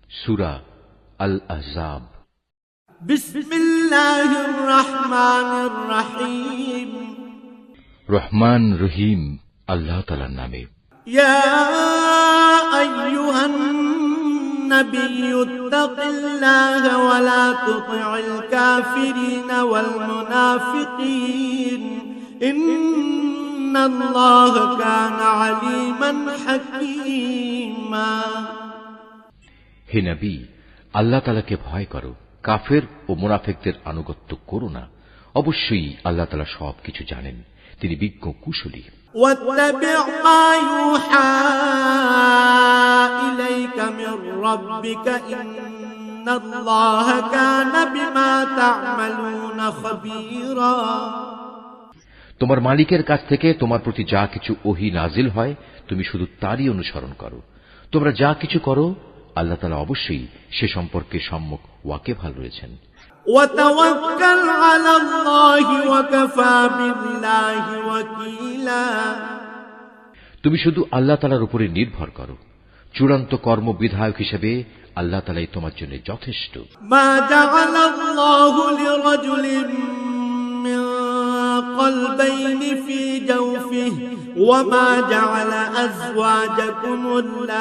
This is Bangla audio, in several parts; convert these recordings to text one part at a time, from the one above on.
সূরা আল আহজাব। বিসমিল্লাহির রহমানির রহিম। রহমান রহিম আল্লাহ তাআলার নামে। ইয়া আইয়ুহান নাবিয়্যু ইত্তাকিল্লাহা ওয়া লা তুতি'ল কাফিরিনা ওয়াল মুনাফিকিন ইন্নাল্লাহা কানা আলীমান হাকীমা। হে নবী, আল্লাহ তাআলাকে ভয় করো, কাফের ও মুনাফিকদের আনুগত্য করো না। অবশ্যই আল্লাহ তাআলা সবকিছু জানেন, তিনি বিজ্ঞ কুশলী। واتبع ما يوحى إليك من ربك إن الله كان بما تعملون خبيرا। তোমার মালিকের কাছ থেকে তোমার প্রতি যা কিছু ওহী নাজিল হয় তুমি শুধু তারই অনুসরণ করো। তোমরা যা কিছু করো আল্লাহ তাআলা অবশ্যই সে সম্পর্কে সম্যক ওয়াকিবহাল রয়েছেন। وتوكل على الله وكفى بالله وكيلا। তুমি শুধু আল্লাহ তাআলার উপরে নির্ভর করো, চূড়ান্ত কর্মবিধায়ক হিসেবে আল্লাহ তাআলাই তোমার জন্য যথেষ্ট। ما جعل الله لرجل من قلبين في جوفه وما جعل أزواجكم اللائي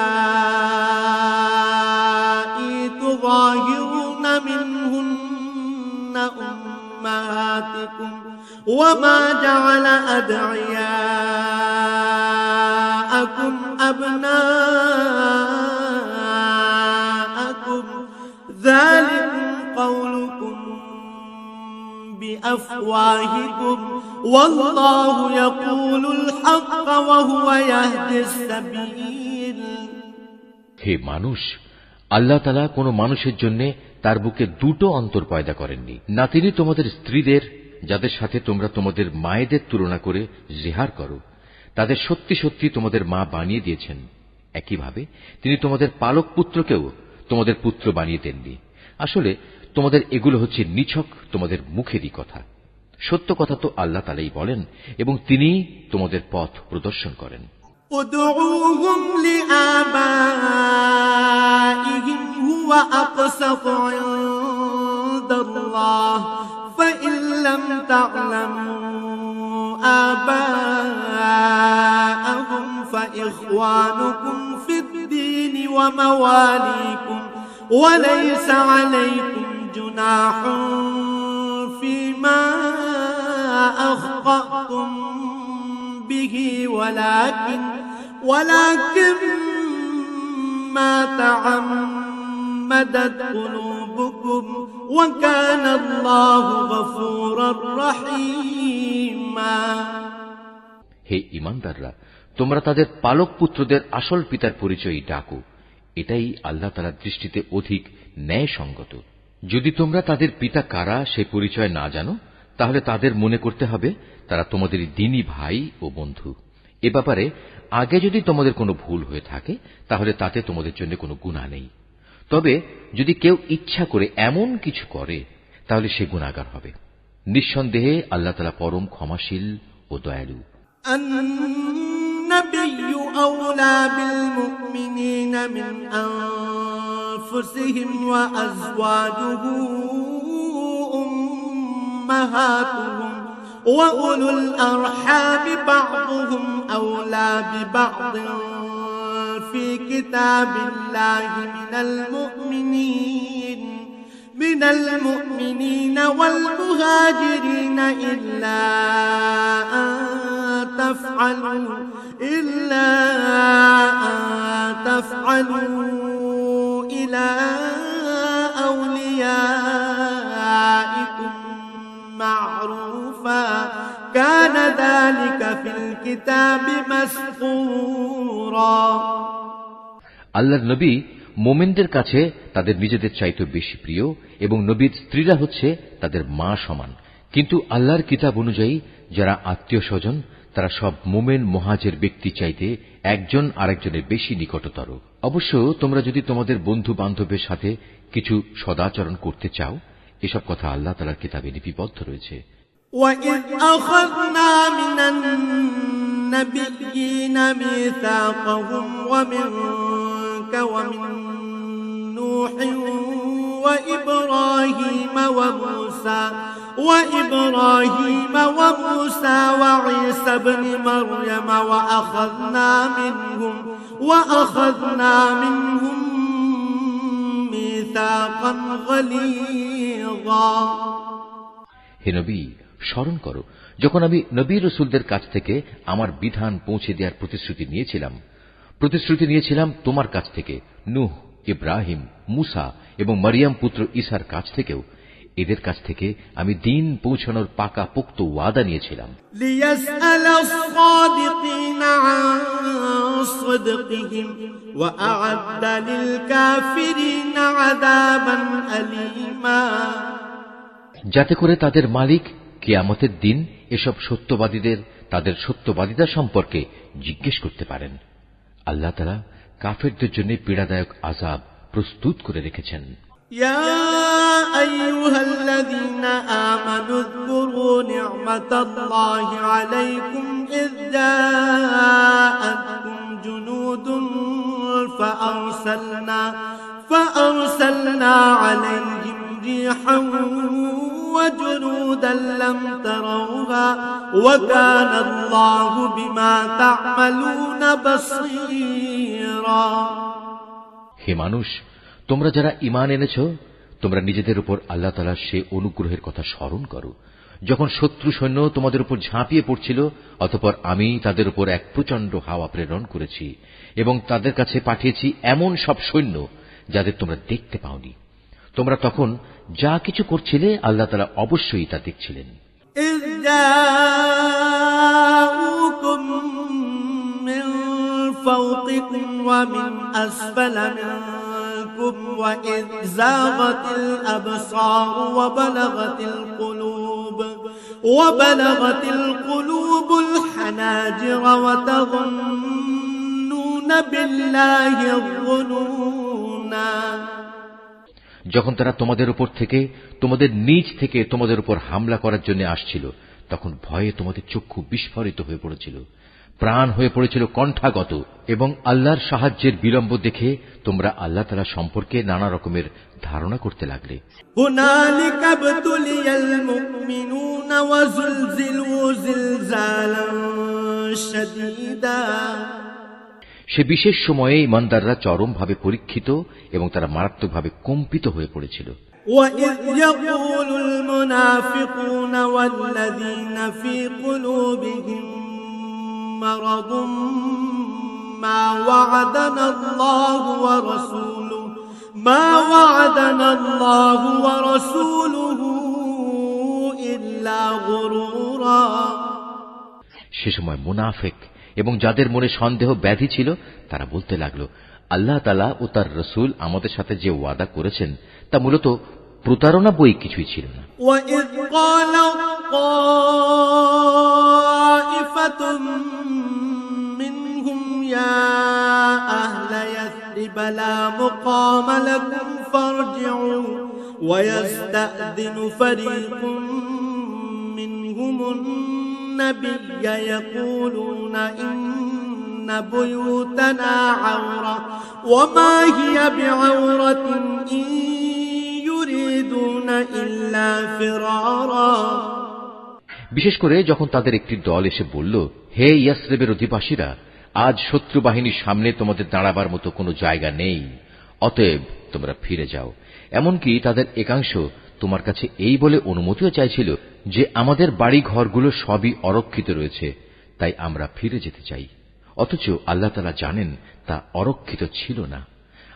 تظاهرون منهن أمهاتكم وما جعل أدعياءكم أبناءكم ذلكم قولكم بأفواهكم والله يقول الحق وهو يهدي السبيل। হে মানুষ, আল্লাহ তাআলা কোন মানুষের জন্য তার বুকে দুটো অন্তর পয়দা করেননি। না তিনি তোমাদের স্ত্রীদের, যাদের সাথে তোমরা তোমাদের মায়েদের তুলনা করে জিহার করো, তাদের সত্যি সত্যি তোমাদের মা বানিয়ে দিয়েছেন। একইভাবে তিনি তোমাদের পালক পুত্রকেও তোমাদের পুত্র বানিয়ে দেননি। আসলে তোমাদের এগুলো হচ্ছে নিছক তোমাদের মুখেরই কথা। সত্য কথা তো আল্লাহ তাআলাই বলেন এবং তিনি তোমাদের পথ প্রদর্শন করেন। ادعوهم لآبائهم هو أقسط عند الله فإن لم تعلموا آباءهم فإخوانكم في الدين ومواليكم وليس عليكم جناح فيما أخطأتم به ولكن ما تعمدت قلوبكم وكان الله غفورا رحيما। হে ঈমানদাররা, তোমরা তাদের পালক পুত্রদের আসল পিতার পরিচয় ডাকো, এটাই আল্লাহ তাআলার দৃষ্টিতে অধিক ন্যায়সঙ্গত। যদি তোমরা তাদের পিতা কারা সে পরিচয় না জানো, তাহলে তাদের মনে করতে হবে তারা তোমাদের দ্বীনী ভাই ও বন্ধু। এ ব্যাপারে আগে যদি তোমাদের কোনো ভুল হয়ে থাকে তাহলে তাতে তোমাদের জন্য কোনো গুনাহ নেই। তবে যদি কেউ ইচ্ছা করে এমন কিছু করে তাহলে সে গুনাহগার হবে। নিঃসন্দেহে আল্লাহ তাআলা পরম ক্ষমাশীল ও দয়ালু। النبي أولى بالمؤمنين من أنفسهم وأزواجه أمهاتهم وأولو الأرحام بعضهم أولى ببعض في كتاب الله من المؤمنين والمهاجرين إلا أن تفعلوا إلى أوليائكم معروفا كان ذلك في الكتاب مسطورا। আল্লাহর নবী মুমিনদের কাছে তাদের নিজেদের চাইতে বেশি প্রিয় এবং নবীর স্ত্রীরা হচ্ছে তাদের মা সমান। কিন্তু আল্লাহর কিতাব অনুযায়ী যারা আত্মীয় স্বজন তারা সব মুমিন মুহাজির ব্যক্তি চাইতে একজন আরেকজনের বেশি নিকটতর। অবশ্য তোমরা যদি তোমাদের বন্ধু বান্ধবের সাথে কিছু সদাচরণ করতে চাও, এসব কথা আল্লাহ তাআলার কিতাবে লিপিবদ্ধ রয়েছে। وَإِذْ أَخَذْنَا مِنَ النَّبِيِّينَ مِيثَاقَهُمْ وَمِنكَ وَمِن نُوحٍ وإبراهيم وموسى وعيسى ابن مريم وأخذنا منهم ميثاقا غليظا হে নবী, স্মরণ করো যখন আমি নবী রসুলদের কাছ থেকে আমার বিধান পৌঁছে দেওয়ার প্রতিশ্রুতি নিয়েছিলাম তোমার কাছ থেকে, নূহ, ইব্রাহিম, মুসা এবং মরিয়ম পুত্র ঈসার কাছ থেকেও। এদের কাছ থেকে আমি দিন পৌঁছানোর পাকা পোক্ত ওয়াদা নিয়েছিলাম। লিয়াসআলা আস-সাদিকিনা আন সিদকিহিম ওয়া আ'আদ্দা লিল কাফিরিনা আযাবান আলীমা, যাতে করে তাদের মালিক কিয়ামতের দিন এসব সত্যবাদীদের তাদের সত্যবাদিতা সম্পর্কে জিজ্ঞেস করতে পারেন। আল্লাহ তাআলা কাফেরদের জন্য পীড়াদায়ক আযাব প্রস্তুত করে রেখেছেন। ইয়া আইয়ুহাল্লাযীনা আমানু যকুরু নি'মাতাল্লাহি আলাইকুম ইয জাআতকুম জুনুদুন فأرسلنا عليهم ريحا وجنودا لم تروها وكان الله بما تعملون بصيرا। হে মানুষ, তোমরা যারা ঈমান এনেছ, তোমরা নিজেদের উপর আল্লাহ তাআলার সে অনুগ্রহের কথা স্মরণ করো যখন শত্রু সৈন্য তোমাদের উপর ঝাঁপিয়ে পড়ছিল, অতঃপর আমি তাদের উপর এক প্রচণ্ড হাওয়া প্রেরণ করেছি এবং তাদের কাছে পাঠিয়েছি এমন সব সৈন্য যাদের তোমরা দেখতে পাওনি। তোমরা তখন যা কিছু করছিলে আল্লাহ তাআলা অবশ্যই তা দেখছিলেন। إذ جاءوكم من فوقكم ومن أسفل منكم وإذ زاغت الأبصار وبلغت القلوب الحناجر وتظنون بالله الظنونا। যখন তারা তোমাদের উপর থেকে তোমাদের নিজ থেকে তোমাদের উপর হামলা করার জন্য আসছিল, তখন ভয়ে তোমাদের চক্ষু বিস্ফারিত হয়ে পড়েছিল, প্রাণ হয়ে পড়েছিল কণ্ঠাগত, এবং আল্লাহর সাহায্যের বিলম্ব দেখে তোমরা আল্লাহ তাআলা সম্পর্কে নানা রকমের ধারণা করতে লাগলে। হুনালিকা বুতুলিয়াল মুমিনুনা ওয়া যুলজিলু জিলজালান শাদীদা। সে বিশেষ সময়ে ইমানদাররা চরমভাবে পরীক্ষিত এবং তারা মারাত্মকভাবে কম্পিত হয়ে পড়েছিল। وَإِذْ يَقُولُ الْمُنَافِقُونَ وَالَّذِينَ فِي قُلُوبِهِم مَّرَضٌ مَّا وَعَدَنَا اللَّهُ وَرَسُولُهُ إِلَّا غُرُورًا। সে সময় মুনাফিক এবং যাদের মনে সন্দেহ ব্যাধি ছিল তারা বলতে লাগলো, আল্লাহ তাআলা ও তার রাসূল আমাদের সাথে যে ওয়াদা করেছেন তা মূলত প্রতারণা বই কিছুই ছিল না। وَإِذْ قَالَ طَائِفَةٌ مِّنْهُمْ يَا أَهْلَ يَثْرِبَ لَا مُقَامَ لَكُمْ فَارْجِعُوا وَيَسْتَأْذِنُ فَرِيقٌ مِّنْهُمُ النَّبِيَّ يَقُولُونَ إِنَّ بُيُوتَنَا عَوْرَةٌ وَمَا هِيَ بِعَوْرَةٍ إِن يُرِيدُونَ إِلَّا فِرَارًا। বিশেষ করে যখন তাদের একটি দল এসে বলল, হে ইয়াসরিবের অধিবাসীরা, আজ শত্রু বাহিনীর সামনে তোমাদের দাঁড়াবার মতো কোনো জায়গা নেই, অতএব তোমরা ফিরে যাও। এমনকি তাদের একাংশ তোমার কাছে এই বলে অনুমতিও চাইছিল যে আমাদের বাড়ি ঘরগুলো সবই অরক্ষিত রয়েছে, তাই আমরা ফিরে যেতে চাই। অথচ আল্লাহ তাআলা জানেন তা অরক্ষিত ছিল না,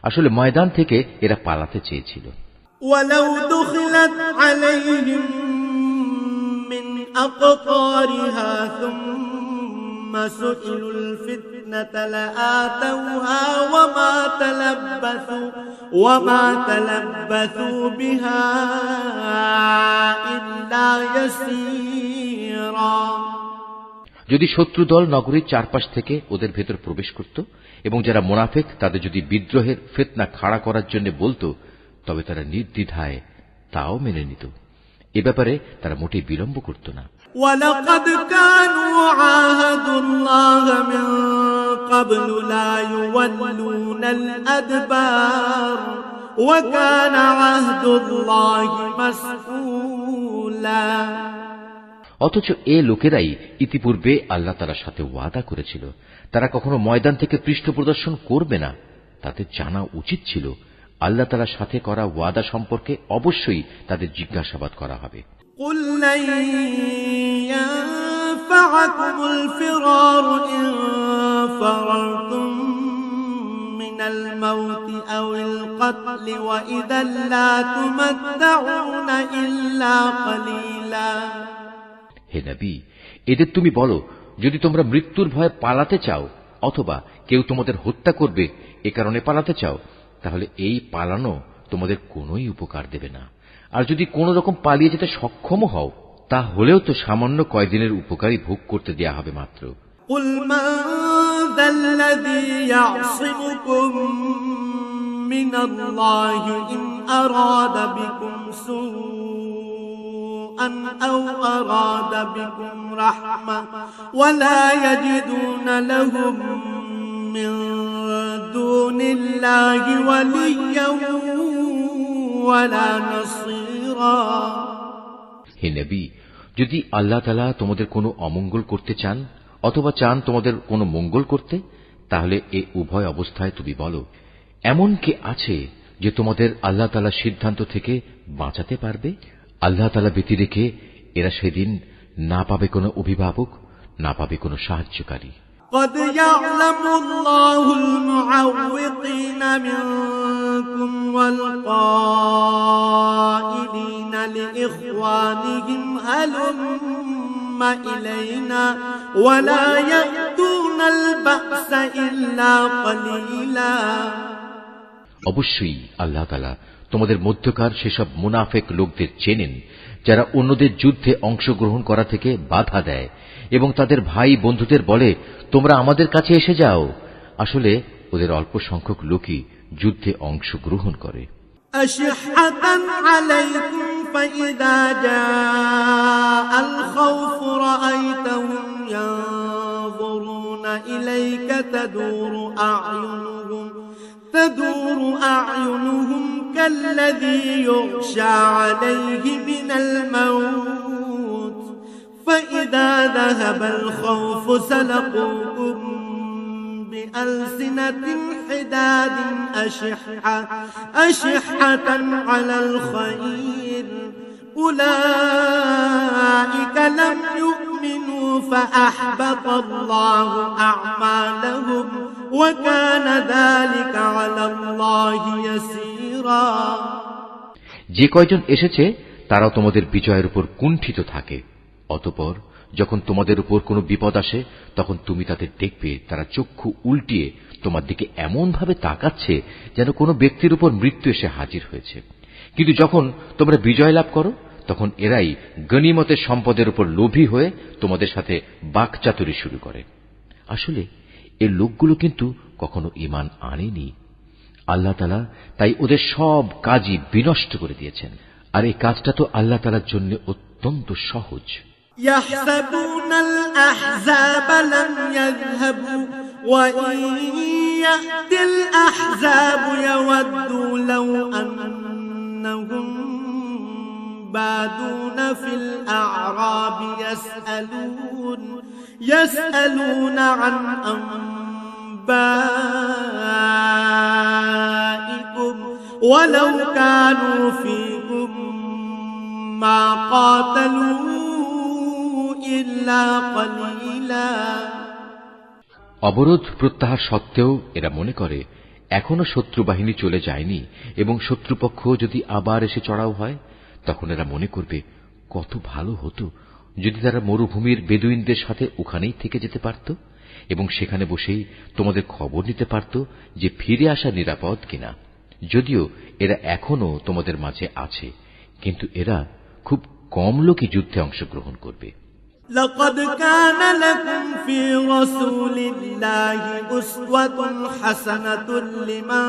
আসলে ময়দান থেকে এরা পালাতে চেয়েছিল। ওয়ালাউ দুখিলাত আলাইহিম মিন আকতারিহা সুম্মা সুইলুল ফিতনাতা লাআতাউহা ওয়ামা তালাব্বাসু বিহা ইল্লা ইয়াসীরা। যদি শত্রু দল নগরীর চারপাশ থেকে ওদের ভেতর প্রবেশ করত এবং যারা মুনাফিক তাদের যদি বিদ্রোহের ফিতনা খাড়া করার জন্য বলতো, তবে তারা নির্দ্বিধায় তাও মেনে নিত। এ ব্যাপারে তারা মোটেই বিলম্ব করত না। ওয়ালাকাদ কানু আহাদুল্লাহ মিন ক্বাবলু লা ইউওয়াল্লুনাল আদবার وكان عهد الله مسؤولا। অথচ এ লোকেরাই ইতিপূর্বে আল্লাহ তাআলার সাথে ওয়াদা করেছিল তারা কখনো ময়দান থেকে পৃষ্ঠ প্রদর্শন করবে না। তাদের জানা উচিত ছিল আল্লাহ তাআলার সাথে করা ওয়াদা সম্পর্কে অবশ্যই তাদের জিজ্ঞাসাবাদ করা হবে। قل لن ينفعكم الفرار إن فررتم من الموت أو القتل وإذا لا تمتعون إلا قليلا। হে নবী, এদের তুমি বলো, যদি তোমরা মৃত্যুর ভয়ে পালাতে চাও অথবা কেউ তোমাদের হত্যা করবে এ কারণে পালাতে চাও, তাহলে এই পালানো তোমাদের কোনোই উপকার দেবে না। আর যদি কোনো রকম পালিয়ে যেতে সক্ষম হও, তাহলেও তো সামান্য কয়দিনের উপকারই ভোগ করতে দেয়া হবে মাত্র। قل من ذا الذي يعصمكم من الله إن أراد بكم سوءا أو أراد بكم رحمة ولا يجدون لهم من دون الله وليا ولا نصيرا। হে নবী, যদি আল্লাহ তাআলা তোমাদের কোনো অমঙ্গল করতে চান অথবা চান তোমাদের কোনো মঙ্গল করতে, তাহলে এ উভয় অবস্থায় তুমি বলো, এমন কে আছে যে তোমাদের আল্লাহ তাআলার সিদ্ধান্ত থেকে বাঁচাতে পারবে? আল্লাহ তাআলা ব্যতি রেখে এরা সেদিন না পাবে কোনো অভিভাবক, না পাবে কোনো সাহায্যকারী। قد يعلم الله المعوقين منكم والقائلين لإخوانهم هلم إلينا ولا يأتون البأس إلا قليلا। অবশ্যই আল্লাহ তাআলা তোমাদের মধ্যকার সেসব মুনাফিক লোকদের চেনেন যারা অন্যদের যুদ্ধে অংশগ্রহণ করা থেকে বাধা দেয় এবং তাদের ভাই বন্ধুদের বলে, তোমরা আমাদের কাছে এসে যাও। আসলে ওদের অল্প সংখ্যক লোকই যুদ্ধে অংশগ্রহণ করে। أشحة عليكم فإذا جاء الخوف رأيتهم ينظرون إليك تدور أعينهم كالذي يغشى عليه من الموت فإذا ذهب الخوف سلقوكم بألسنة حداد أشحة على الخير أولئك لم يؤمنوا فأحبط الله أعمالهم وكان ذلك على الله يسيرا। যে কয়জন এসেছে তারাও তোমাদের বিজয়ের উপর কুণ্ঠিত থাকে। অতঃপর যখন তোমাদের উপর কোনো বিপদ আসে তখন তুমি তাদের দেখবে তারা চক্ষু উল্টিয়ে তোমার দিকে এমন ভাবে তাকাচ্ছে যেন কোনো ব্যক্তির উপর মৃত্যু এসে হাজির হয়েছে। কিন্তু যখন তোমরা বিজয় লাভ করো তখন এরাই গনিমতের সম্পদের উপর লোভী হয়ে তোমাদের সাথে বাকচাতুরি শুরু করে। আসলে এই লোকগুলো কিন্তু কখনো ঈমান আনেনি। আল্লাহ তাআলা তাই ওদের সব কাজই বিনষ্ট করে দিয়েছেন। আর এই কাজটা তো আল্লাহ তাআলার জন্য অত্যন্ত সহজ। يحسبون الأحزاب لم يذهبوا وإن يأتي الأحزاب يودوا لو أنهم بادون في الأعراب يسألون عن أنبائكم ولو كانوا فيكم ما قاتلوا إلا قليلا। অবরোধ প্রত্যাহার সত্ত্বেও এরা মনে করে এখনো শত্রু বাহিনী চলে যায়নি এবং শত্রুপক্ষ যদি আবার এসে চড়াও হয় তখন এরা মনে করবে কত ভালো হতো যদি তারা মরুভূমির বেদুইনদের সাথে ওখানেই থেকে যেতে পারত এবং সেখানে বসেই তোমাদের খবর নিতে পারত যে ফিরে আসা নিরাপদ কিনা। যদিও এরা এখনো তোমাদের মাঝে আছে, কিন্তু এরা খুব কম লোকই যুদ্ধে অংশগ্রহণ করবে। لقد كان لكم في رسول الله أسوة حسنة لمن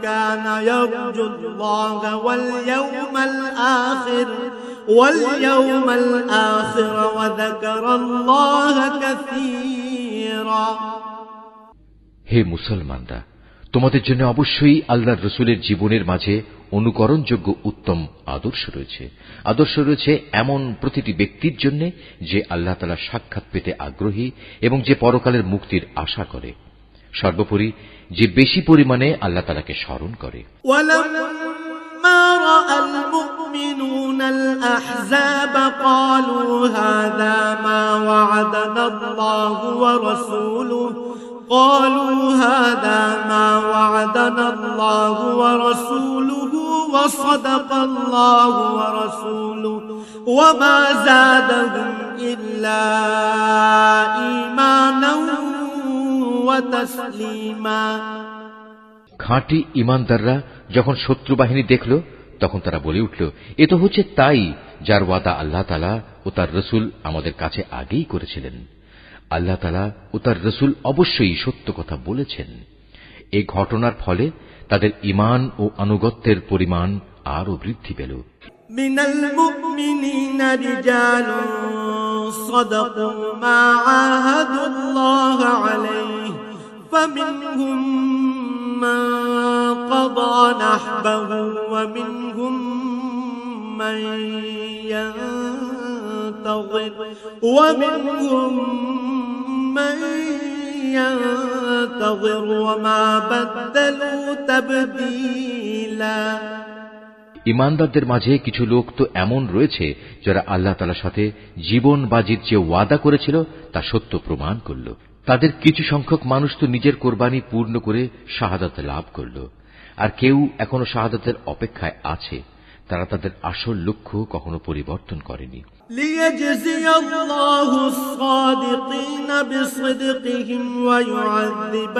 كان يرجو الله واليوم الآخر وذكر الله كثيرا। হে মুসলমানরা, তোমাদের জন্য অবশ্যই আল্লাহর রসুলের জীবনের মাঝে অনুকরণযোগ্য উত্তম আদর্শ রয়েছে এমন প্রতিটি ব্যক্তির জন্য যে আল্লাহ তাআলা সাক্ষাৎ পেতে আগ্রহী এবং যে পরকালের মুক্তির আশা করে, সর্বোপরি যে বেশি পরিমাণে আল্লাহ তাআলাকে স্মরণ করে। ولما رأى المؤمنون الأحزاب قالوا هذا ما وعدنا الله ورسوله وصدق الله ورسوله وما زادهم إلا إيمانا وتسليما। খাঁটি ঈমানদাররা যখন শত্রু বাহিনী দেখল তখন তারা বলে উঠল, এ তো হচ্ছে তাই যার ওয়াদা আল্লাহ তাআলা ও তার রসুল আমাদের কাছে আগেই করেছিলেন। আল্লাহ তাআলা ও তার রসুল অবশ্যই সত্য কথা বলেছেন। এই ঘটনার ফলে তাদের ঈমান ও আনুগত্যের পরিমাণ আরো বৃদ্ধি পেল। মিনাল মুমিনিনা রিজালুন সাদাকু মা আহাদুল্লাহ আলাইহি ফামিনহুম মান قضى نحبه ومنهم من ينتظر وما بدلوا تبديلا। ঈমানদারদের মাঝে কিছু লোক তো এমন রয়েছে যারা আল্লাহ তাআলার সাথে জীবন বাজির যে ওয়াদা করেছিল তা সত্য প্রমাণ করল। তাদের কিছু সংখ্যক মানুষ তো নিজের কোরবানি পূর্ণ করে শাহাদাত লাভ করল, আর কেউ এখনো শাহাদাতের অপেক্ষায় আছে। তারা তাদের আসল লক্ষ্য কখনো পরিবর্তন করেনি। লিয়াজজিয়া আল্লাহু الصادقين بصدقهم ويعذب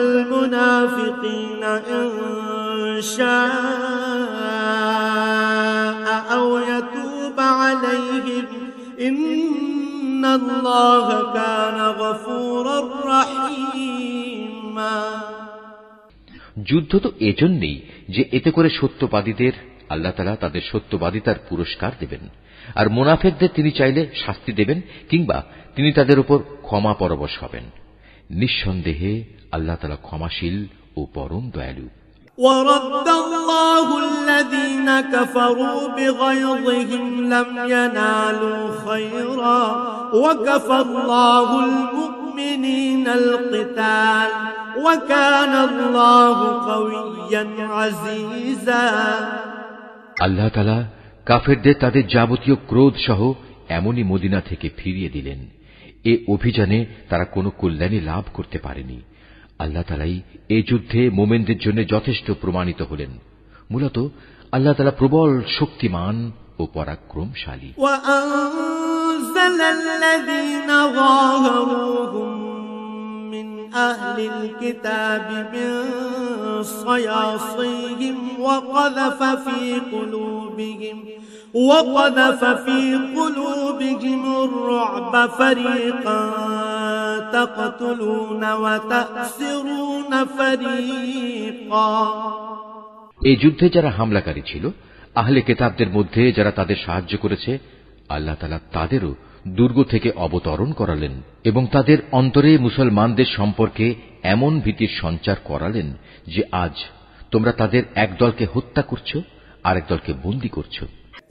المنافقين إن شاء أو يتوب عليهم إن الله كان غفورا رحيما। যুদ্ধ তো এজন্যই যে এতে করে সত্যবাদীদের আল্লাহ তাআলা তাদের সত্যবাদিতার পুরস্কার দেবেন, আর মুনাফিকদের তিনি চাইলে শাস্তি দেবেন কিংবা তিনি তাদের উপর ক্ষমা পরবশ হবেন। নিঃসন্দেহে আল্লাহ তাআলা ক্ষমাশীল ও পরম দয়ালু। ورد الله الذين كفروا بغيظهم لم ينالوا خيرا وكفى الله المؤمنين القتال وكان الله قويا عزيزا। আল্লাহ তাআলা কাফেরদের তাদের যাবতীয় ক্রোধ সহ এমনই মদিনা থেকে ফিরিয়ে দিলেন। এ অভিযানে তারা কোনো কল্যাণী লাভ করতে পারেনি। আল্লাহ তাআলাই এই যুদ্ধে মুমিনদের জন্য যথেষ্ট প্রমাণিত হলেন। মূলত আল্লাহ তাআলা প্রবল শক্তিমান ও পরাক্রমশালী। وأنزل الذين ظاهروهم من أهل الكتاب من صياصيهم وقذف في قلوبهم الرعب فريقا تقتلون وتأسرون فريقا। এই যুদ্ধে যারা হামলাকারী ছিল, আহলে কিতাবদের মধ্যে যারা তাদের সাহায্য করেছে, আল্লাহ তাআলা তাদেরও দুর্গ থেকে অবতরণ করালেন এবং তাদের অন্তরে মুসলমানদের সম্পর্কে এমন ভীতির সঞ্চার করালেন যে আজ তোমরা তাদের এক দলকে হত্যা করছো, আরেক দলকে বন্দী করছো।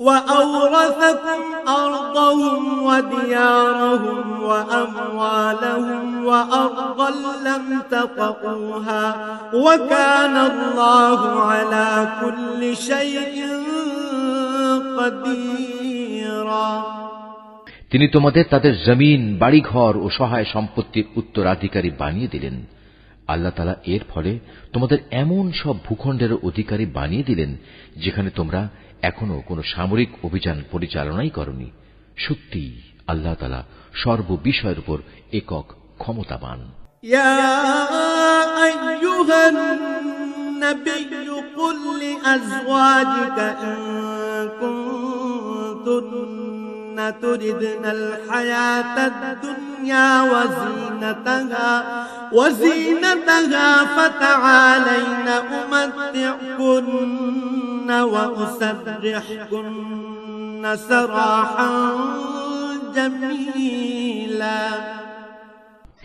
وأورثكم أرضهم وديارهم وأموالهم وأرضا لم تطئوها وكان الله على كل شيء قديرا। তিনি তোমাদের তাদের জমিন, বাড়িঘর ও সহায় সম্পত্তির উত্তরাধিকারী বানিয়ে দিলেন। আল্লাহ তাআলা এর ফলে তোমাদের এমন সব ভূখণ্ডের অধিকারী বানিয়ে দিলেন যেখানে তোমরা এখনো কোনো সামরিক অভিযান পরিচালনাই করনি। সত্যি আল্লাহ তাআলা সর্ববিষয়ের উপর একক ক্ষমতাবান। ইয়া আইয়ুহান নাবিয়্যু কুল লিআজওয়াজিকা ইন কুনতুন্না তুরিদনাল হায়াতাদ দুনিয়া وزينتها فتعالين أمتعكن وأسرحكن سراحا جميلا।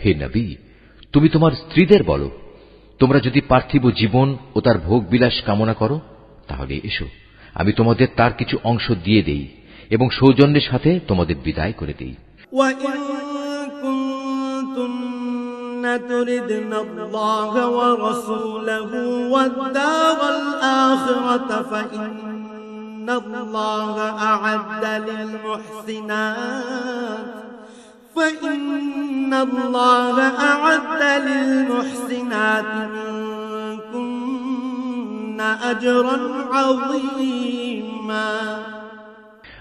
হে নবী, তুমি তোমার স্ত্রীদের বলো, তোমরা যদি পার্থিব জীবন ও তার ভোগ বিলাস কামনা করো, তাহলে এসো, আমি তোমাদের তার কিছু অংশ দিয়ে দেই এবং সৌজন্যের সাথে তোমাদের বিদায় করে দেই। تردن الله ورسوله والدار الآخرة فإن الله أعد للمحسنات منكن أجرا عظيما।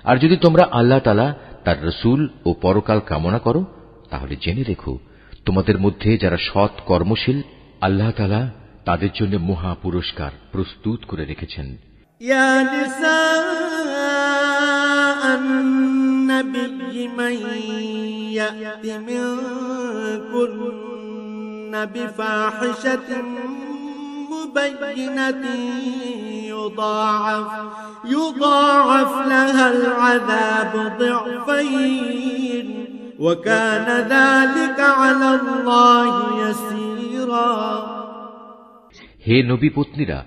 আর যদি তোমরা আল্লাহ তাআলা, তার রাসূল ও পরকাল কামনা করো, তাহলে জেনে রেখো, তোমাদের মধ্যে যারা সৎ কর্মশীল, আল্লাহ তাআলা তাদের জন্য মহা পুরস্কার প্রস্তুত করে রেখেছেন। ইয়া নিসাআন নবী মান ইয়াতি মিনকুন্না বিফাহিশাতিন মুবায়্যিনাতিন يضاعف لها العذاب ضعفين وكان ذلك على الله يسيرا। হে নবী পত্নীরা,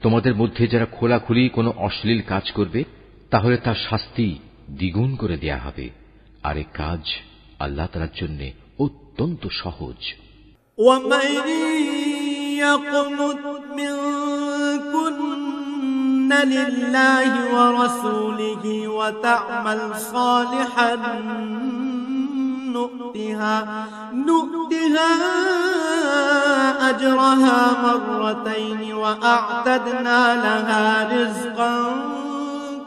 তোমাদের মধ্যে যারা খোলাখুলি কোনো অশ্লীল কাজ করবে, তাহলে তার শাস্তি দ্বিগুণ করে দেয়া হবে, আর এই কাজ আল্লাহ তাআলার জন্য অত্যন্ত সহজ। ومن يقنت منكن لله ورسوله وتعمل صالحا نؤتها أجرها مرتين وأعتدنا لها رزقا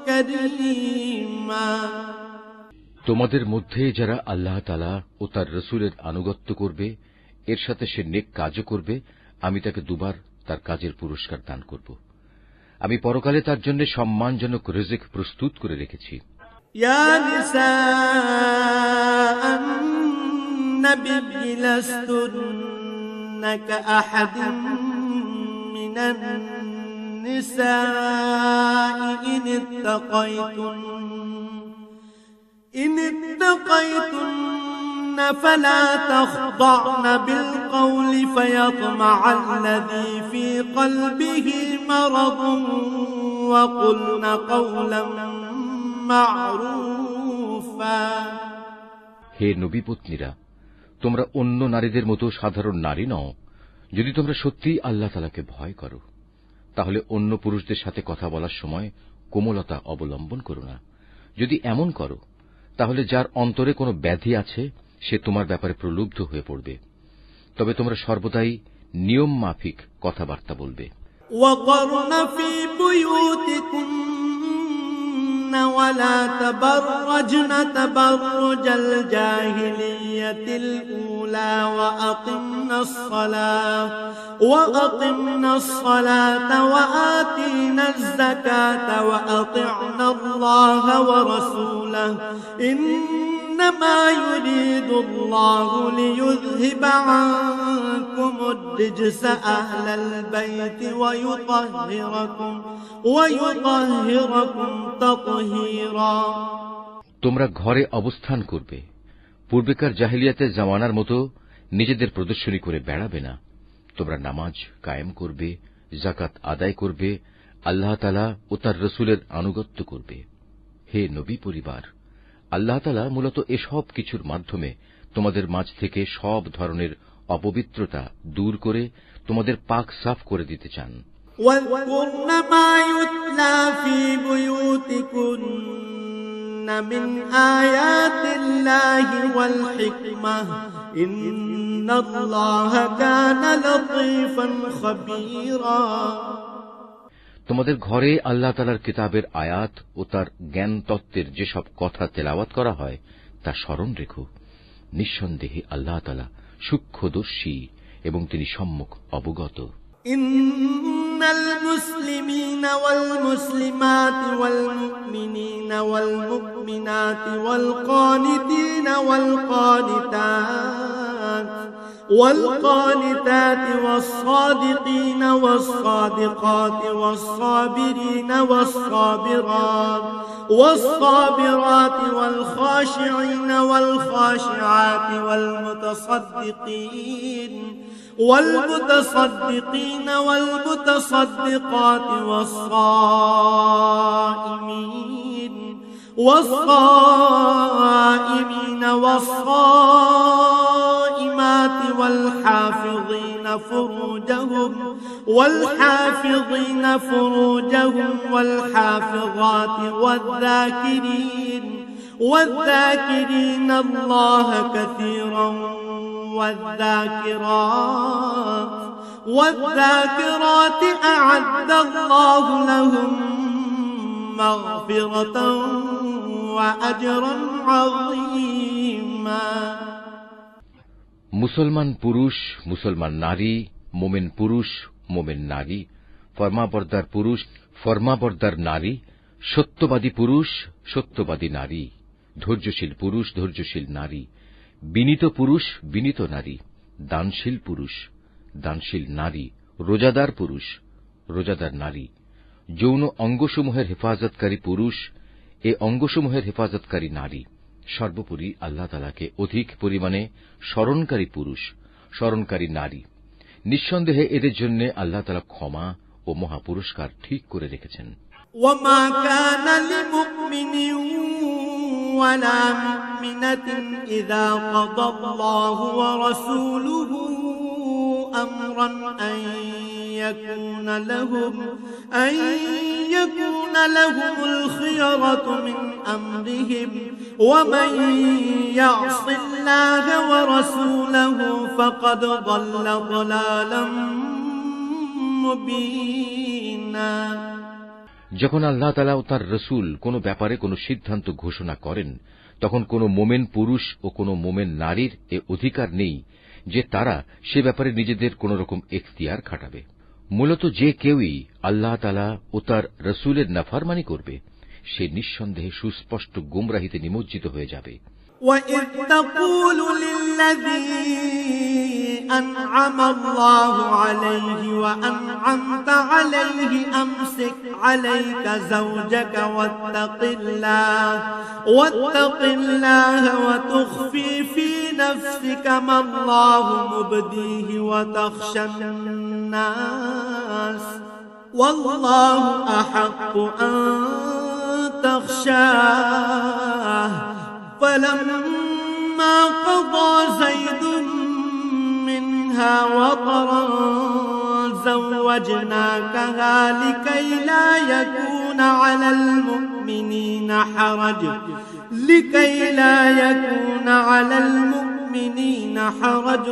كريما। তোমাদের মধ্যে যারা আল্লাহ তাআলা ও তার রাসূলের আনুগত্য করবে, এর সাথে সে নেক কাজও করবে, আমি তাকে দুবার তার কাজের পুরস্কার দান করব। আমি পরকালে তার জন্য সম্মানজনক রিজিক প্রস্তুত করে রেখেছি। ইয়া নিসাআন নবী লাস্তুন্না কাআহাদিন মিনান নিসাই ইন ইত্তাকাইতুন فلا تخضعن بالقول فيطمع الذي في قلبه مرض وقلن قولا معروفا। হে নবী পত্নীরা, তোমরা অন্য নারীদের মতো সাধারণ নারী নও। যদি তোমরা সত্যিই আল্লাহ তাআলাকে ভয় করো, তাহলে অন্য পুরুষদের সাথে কথা বলার সময় কোমলতা অবলম্বন করো না। যদি এমন করো, তাহলে যার অন্তরে কোনো ব্যাধি আছে সে তোমার ব্যাপারে প্রলুব্ধ হয়ে পড়বে। তবে তোমরা সর্বদাই নিয়ম মাফিক কথাবার্তা বলবে। وَقَرْنَ فِي بُيُوتِكُنَّ وَلَا تَبَرَّجْنَ تَبَرُّجَ الْجَاهِلِيَّةِ الْأُولَى وَأَقِمْنَ الصَّلَاةَ وَآتِينَ الزَّكَاةَ وَأَطِعْنَ اللَّهَ وَرَسُولَهُ إنما يريد الله ليذهب عنكم الرجس أهل البيت ويطهركم تطهيرا। তোমরা ঘরে অবস্থান করবে, পূর্বেকার জাহিলিয়াতের জামানার মতো নিজেদের প্রদর্শনী করে বেড়াবে না। তোমরা নামাজ কায়েম করবে, যাকাত আদায় করবে, আল্লাহ তাআলা ও তার রাসূলের আনুগত্য করবে। হে নবী পরিবার, আল্লাহ তাআলা মূলত এসব কিছুর মাধ্যমে তোমাদের মাঝ থেকে সব ধরনের অপবিত্রতা দূর করে তোমাদের পাক সাফ করে দিতে চান। وَاذْكُرْنَ مَا يُتْلَى فِي بُيُوتِكُنَّ مِنْ آيَاتِ اللَّهِ وَالْحِكْمَةِ إِنَّ اللَّهَ كَانَ لَطِيفًا خَبِيرًا। তোমাদের ঘরে আল্লাহ তাআলার কিতাবের আয়াত ও তার জ্ঞান তত্ত্বের যেসব কথা তেলাওয়াত করা হয় তা স্মরণ রেখো। নিঃসন্দেহে আল্লাহ তাআলা সূক্ষ্মদর্শী এবং তিনি সম্যক অবগত। ইন্নাল মুসলিমিনা ওয়াল মুসলিমাতি ওয়াল মুমিনিনা ওয়াল মুমিনাতি ওয়াল কানিতিনা ওয়াল কানিতাত والقانتات والصادقين والصادقات والصابرين والصابرات والخاشعين والخاشعات والمتصدقين والمتصدقات والصائمين والصائمات والحافظين فروجهم والحافظات والذاكرين الله كثيرا والذاكرات أعد الله لهم مغفرة وأجرا عظيما মুসলমান পুরুষ, মুসলমান নারী, মোমেন পুরুষ, মোমেন নারী, ফরমাবরদার পুরুষ, ফরমাবরদার নারী, সত্যবাদী পুরুষ, সত্যবাদী নারী, ধৈর্যশীল পুরুষ, ধৈর্যশীল নারী, বিনীত পুরুষ, বিনীত নারী, দানশীল পুরুষ, দানশীল নারী, রোজাদার পুরুষ, রোজাদার নারী, যৌন অঙ্গসমূহের হেফাজতকারী পুরুষ, এ অঙ্গসমূহের হেফাজতকারী নারী, সর্বোপরি আল্লাহ তাআলাকে অধিক পরিমাণে স্মরণকারী পুরুষ, স্মরণকারী নারী। নিঃসন্দেহে এদের জন্য আল্লাহ তাআলা ক্ষমা ও মহাপুরস্কার ঠিক করে রেখেছেন। وما كان لمؤمن ولا مؤمنة إذا قضى الله ورسوله أمرا أن يكون لهم الخيرة من أمرهم ومن يعص الله ورسوله فقد ضل ضلالا مبينا। যখন আল্লাহ তাআলা ও তাঁর রাসূল কোনো ব্যাপারে কোনো সিদ্ধান্ত ঘোষণা করেন, তখন কোনো মোমেন পুরুষ ও কোনো মোমেন নারীর এ অধিকার নেই যে তারা সে ব্যাপারে নিজেদের কোন রকম এখতিয়ার খাটাবে। মূলত যে কেউই আল্লাহ তাআলা ও তাঁর রাসূলের নাফরমানি করবে, সে নিঃসন্দেহে সুস্পষ্ট গোমরাহিতে নিমজ্জিত হয়ে যাবে। وَإِذْ تَقُولُ لِلَّذِي أَنْعَمَ اللَّهُ عَلَيْهِ وَأَنْعَمْتَ عَلَيْهِ أَمْسِكْ عَلَيْكَ زَوْجَكَ وَاتَّقِ اللَّهَ وَتُخْفِي فِي نَفْسِكَ مَا اللَّهُ مُبْدِيهِ وَتَخْشَى النَّاسَ وَاللَّهُ أَحَقُّ أَن تَخْشَاهُ فلما قضى زيد منها وطرا زوجناكها لكي لا يكون على المؤمنين حرج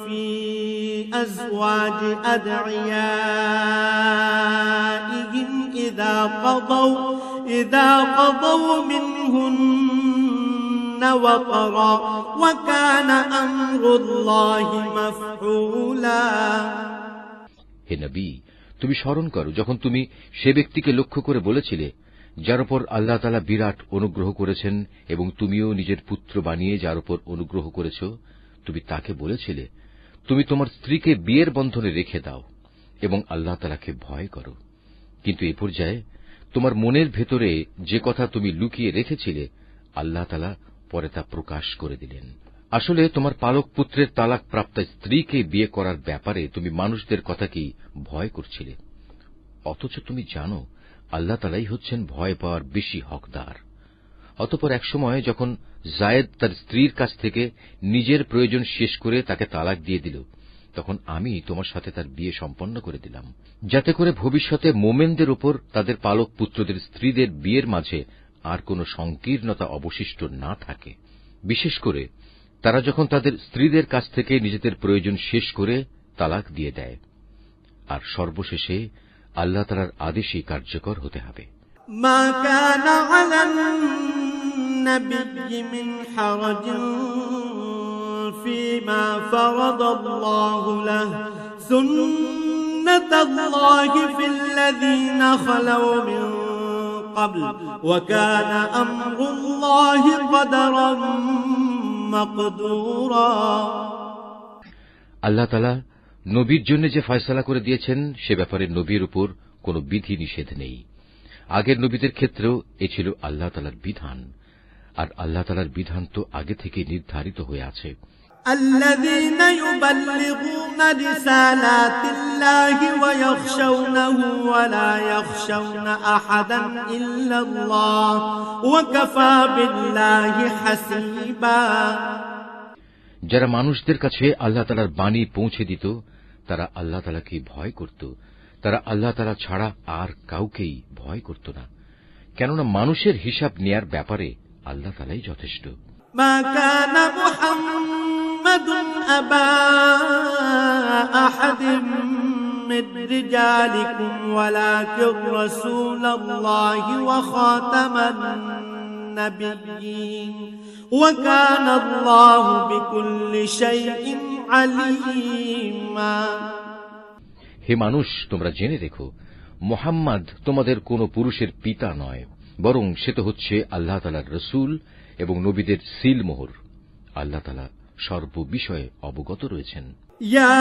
في أزواج أدعيائهم إذا قضوا منهن وطرا وكان أمر الله مفعولا। হে নবী, তুমি স্মরণ করো যখন তুমি সে ব্যক্তিকে লক্ষ্য করে বলেছিলে, যার উপর আল্লাহ তাআলা বিরাট অনুগ্রহ করেছেন, এবং তুমিও নিজের পুত্র বানিয়ে যার উপর অনুগ্রহ করেছ, তুমি তাকে বলেছিলে, তুমি তোমার স্ত্রীকে বিয়ের বন্ধনে রেখে দাও এবং আল্লাহ তাআলাকে ভয় করো। কিন্তু এ পর্যায়ে তোমার মনের ভেতরে যে কথা তুমি লুকিয়ে রেখেছিলে, আল্লাহ তাআলা পরে তা প্রকাশ করে দিলেন। আসলে তোমার পালক পুত্রের তালাক প্রাপ্ত স্ত্রীকে বিয়ে করার ব্যাপারে তুমি মানুষদের কথাকেই ভয় করছিলে, অথচ তুমি জানো আল্লাহ তাআলাই হচ্ছেন ভয় পাওয়ার বেশি হকদার। অতঃপর এক সময় যখন জায়েদ তার স্ত্রীর কাছ থেকে নিজের প্রয়োজন শেষ করে তাকে তালাক দিয়ে দিল, তখন আমি তোমার সাথে তার বিয়ে সম্পন্ন করে দিলাম, যাতে করে ভবিষ্যতে মোমেনদের উপর তাদের পালক পুত্রদের স্ত্রীদের বিয়ের মাঝে আর কোন সংকীর্ণতা অবশিষ্ট না থাকে। বিশেষ করে তারা যখন তাদের স্ত্রীদের কাছ থেকে নিজেদের প্রয়োজন শেষ করে তালাক দিয়ে দেয়, আর সর্বশেষে আল্লাহ তাআলার আদেশই কার্যকর হতে হবে। মা কানা আলান নবী মিন হারাজিন ফীমা ফারাদাল্লাহু লাহু সুন্নাতাল্লাহি ফিল্লাযীনা খালাউ মিন ক্বাবল ওয়া কানা আমরুল্লাহি কদরান মাকদুরা। আল্লাহ তাআলা নবীর জন্য যে ফয়সালা করে দিয়েছেন সে ব্যাপারে নবীর উপর কোনো বিধি নিষেধ নেই। আগের নবীদের ক্ষেত্রেও এ ছিল আল্লাহ তাআলার বিধান, আর আল্লাহ তাআলার বিধান তো আগে থেকে নির্ধারিত হয়ে আছে। الذين يبلغون رسالات الله ويخشونه ولا يخشون أحدا إلا الله وكفى بالله حسيبا। যারা মানুষদের কাছে আল্লাহ তাআলার বাণী পৌঁছে দিত তারা আল্লাহ তাআলাকে ভয় করত, তারা আল্লাহ তাআলা ছাড়া আর কাউকেই ভয় করত না, কেননা মানুষের হিসাব নেয়ার ব্যাপারে আল্লাহ তাআলাই যথেষ্ট। ما كان محمد أبا أحد من رجالكم ولكن رسول الله وخاتم النبيين وكان الله بكل شيء عليما। হে মানুষ, তোমরা জেনে রেখো, মুহাম্মদ তোমাদের কোন পুরুষের পিতা নয়, বরং সে তো হচ্ছে আল্লাহ তাআলার রাসূল এবং নবীদের সিল মোহর। আল্লাহ তাআলা সর্ববিষয়ে অবগত রয়েছেন। ইয়া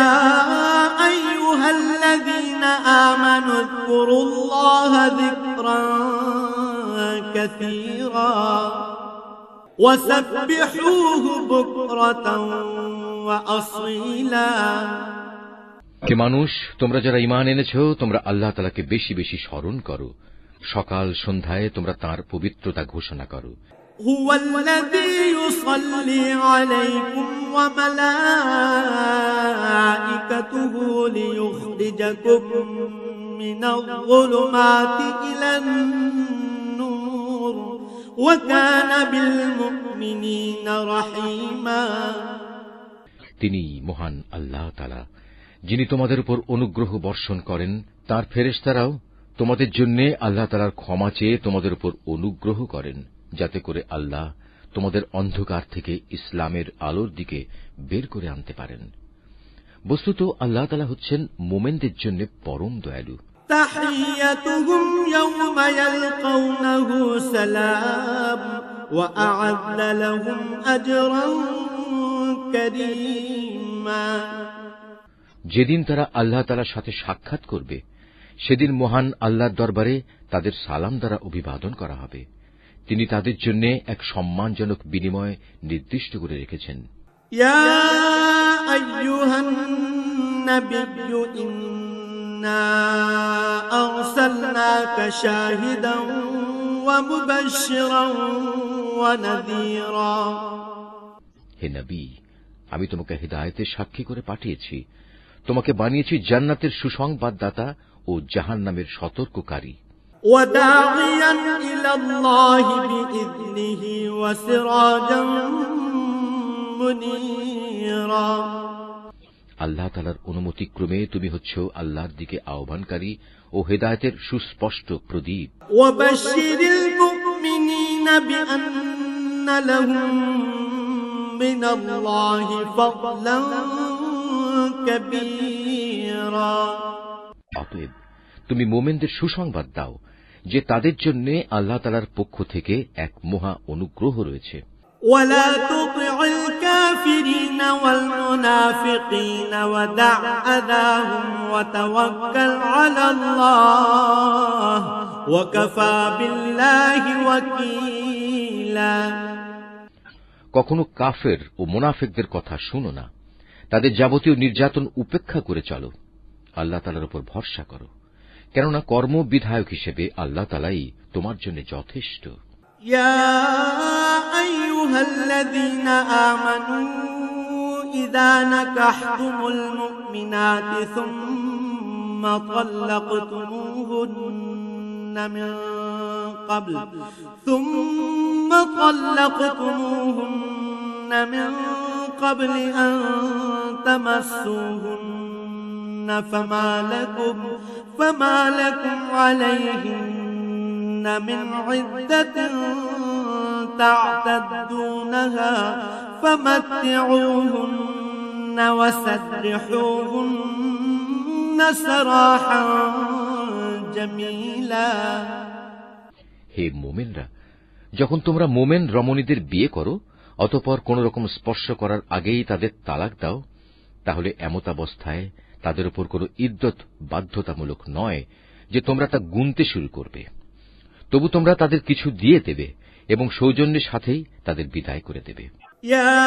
আইয়ুহাল্লাযীনা আমানু যকুরুল্লাহা যিকরান কাসীরা ওয়া সাব্বিহুহু বুকরাতান ওয়া আসীলা। হে মানুষ, তোমরা যারা ঈমান এনেছো তোমরা আল্লাহ তাআলাকে বেশি বেশি স্মরণ করো, সকাল সন্ধ্যায় তোমরা তাঁর পবিত্রতা ঘোষণা করো। হুয়াল্লাযী ইউসাল্লি আলাইকুম ওয়া মালাইকাতুহু লিয়ুখরিজাকুম মিনাল যুলুমাতি ইলান নূর ওয়া কানা বিল মুমিনিনা রাহিমা। তিনি মহান আল্লাহ তাআলা, যিনি তোমাদের উপর অনুগ্রহ বর্ষণ করেন। তাঁর ফেরেশতারাও তোমাদের জন্য আল্লাহ তাআলার ক্ষমা চেয়ে তোমাদের উপর অনুগ্রহ করেন, যাতে করে আল্লাহ তোমাদের অন্ধকার থেকে ইসলামের আলোর দিকে বের করে আনতে পারেন। বস্তুত আল্লাহ তাআলা হচ্ছেন মুমিনদের জন্য পরম দয়ালু। তাহিয়াতুহুম ইয়াওমা ইয়ালকাউনাহু সালাম ওয়া আ'আদ্দা লাহুম আজরান কারীমা। যেদিন তারা আল্লাহ তাআলার সাথে সাক্ষাৎ করবে সেদিন মহান আল্লাহর দরবারে তাদের সালাম দ্বারা অভিবাদন করা হবে। তিনি তাদের জন্য এক সম্মানজনক বিনিময় নির্দিষ্ট করে রেখেছেন। ইয়া আইয়ুহান নাবিয়্যু ইন্না আরসালনাকা শাহিদান ওয়া মুবাশশিরান ওয়া নাযীরা। হে নবী, আমি তোমাকে হিদায়াতের সাক্ষী করে পাঠিয়েছি, তোমাকে বানিয়েছি জান্নাতের সুসংবাদদাতা ও জাহান্নামের সতর্ককারী। وداعيا إلى الله بإذنه وسراجا منيرا। আল্লাহ তাআলার অনুমতিক্রমে তুমি হচ্ছ আল্লাহর দিকে আহ্বানকারী ও হেদায়েতের সুস্পষ্ট প্রদীপ। وبشر المؤمنين بأن لهم من الله فضلا كبيرا। অতএব তুমি মুমিনদের সুসংবাদ দাও যে তাদের জন্য আল্লাহ তাআলার পক্ষ থেকে এক মহা অনুগ্রহ রয়েছে। ولا تطع الكافرين والمنافقين ودع أذاهم وتوكل على الله وكفى بالله وكيلا। কখনো কাফের ও মুনাফিকদের কথা শুনো না, তাদের যাবতীয় নির্যাতন উপেক্ষা করে চলো, আল্লাহ তাআলার উপর ভরসা করো, কেননা কর্ম বিধায়ক হিসেবে আল্লাহ তাআলাই তোমার জন্য যথেষ্ট। ইয়া আইয়ুহাল্লাযীনা আমানু ইযা নাকাহতুমুল মুমিনাতি সুম্মা তাল্লাকতুমুহুন্না মিন ক্বাবলি আন তামাসসুহুন্না فما لكم عليهن من عدة تعتدونها فمتعوهن وسرحوهن سراحا جميلا। হে মুমিনরা, যখন তোমরা মুমিন রমণীদের বিয়ে করো অতঃপর কোন রকম স্পর্শ করার আগেই তাদের তালাক দাও, তাহলে এমতাবস্থায় তাদের উপর কোনো ইদ্দত বাধ্যতামূলক নয় যে তোমরা তা গুনতে শুরু করবে। তবু তোমরা তাদের কিছু দিয়ে দেবে এবং সৌজন্যের সাথেই তাদের বিদায় করে দেবে। يا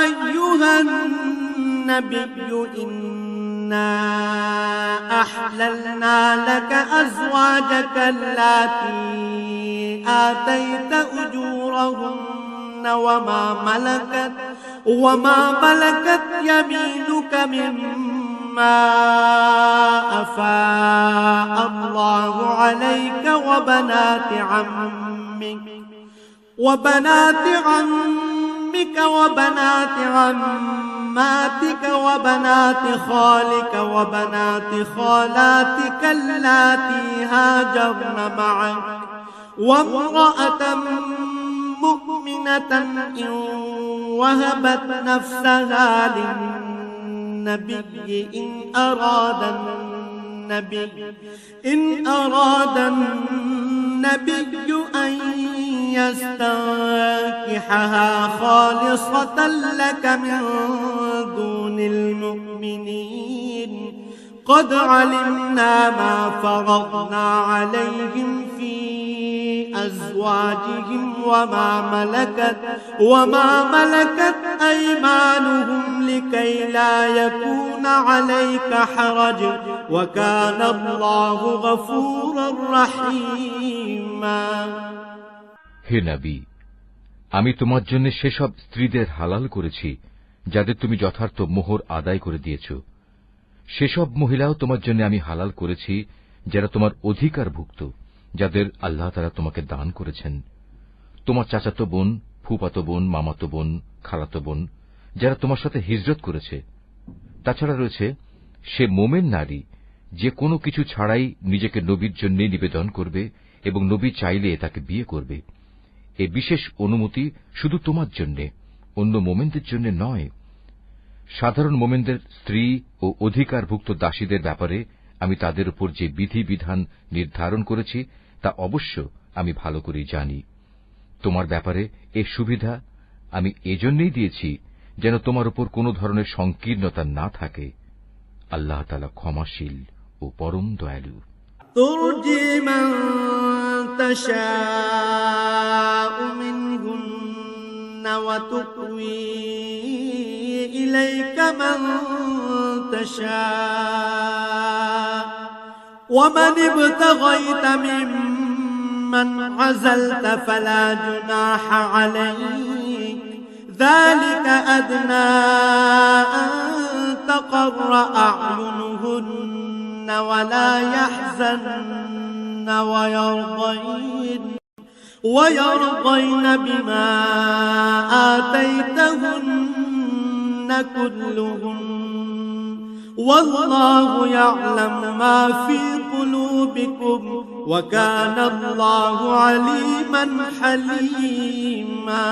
أيها النبي إنا أحللنا لك أزواجك اللاتي آتيت أجورهن وما ملكت يمينك مما أفاء الله عليك وبنات عمك وبنات عماتك وبنات خالك وبنات خالاتك اللاتي هاجرن معك وامرأة مؤمنة إن وهبت نفسها للنبي إن أراد النبي أن يستنكحها خالصة لك من دون المؤمنين قد علمنا ما فرضنا عليهم في أزواجهم وما ملكت أيمانهم لكي لا يكون عليك حرج وكان الله غفورا رحيما। হে নবী, আমি তোমার জন্য সেসব স্ত্রীদের হালাল করেছি যাদের তুমি যথার্থ মোহর আদায় করে দিয়েছ। সেসব মহিলাও তোমার জন্য আমি হালাল করেছি যারা তোমার অধিকারভুক্ত, যাদের আল্লাহ তাআলা তোমাকে দান করেছেন। তোমার চাচাতো বোন, ফুফাতো বোন, মামাতো বোন, খালাতো বোন, যারা তোমার সাথে হিজরত করেছে। তাছাড়া রয়েছে সে মোমেন নারী যে কোনো কিছু ছাড়াই নিজেকে নবীর জন্য নিবেদন করবে এবং নবী চাইলে তাকে বিয়ে করবে। এ বিশেষ অনুমতি শুধু তোমার জন্য, অন্য মোমেনদের জন্য নয়। সাধারণ মোমেনদের স্ত্রী ও অধিকারভুক্ত দাসীদের ব্যাপারে আমি তাদের উপর যে বিধিবিধান নির্ধারণ করেছি তা অবশ্য আমি ভালো করেই জানি। তোমার ব্যাপারে এ সুবিধা আমি এজন্যই দিয়েছি যেন তোমার উপর কোনো ধরনের সংকীর্ণতা না থাকে। আল্লাহ তাআলা ক্ষমাশীল ও পরম দয়ালু। ترجي من تشاء منهن وتؤوي إليك من تشاء ومن ابتغيت ممن عزلت فلا جناح عليك ذلك أدنى أن تقر أعينهن ولا يحزن ويرضين بما آتيتهن كلهن والله يعلم ما في قلوبكم وكان الله عليما حليما।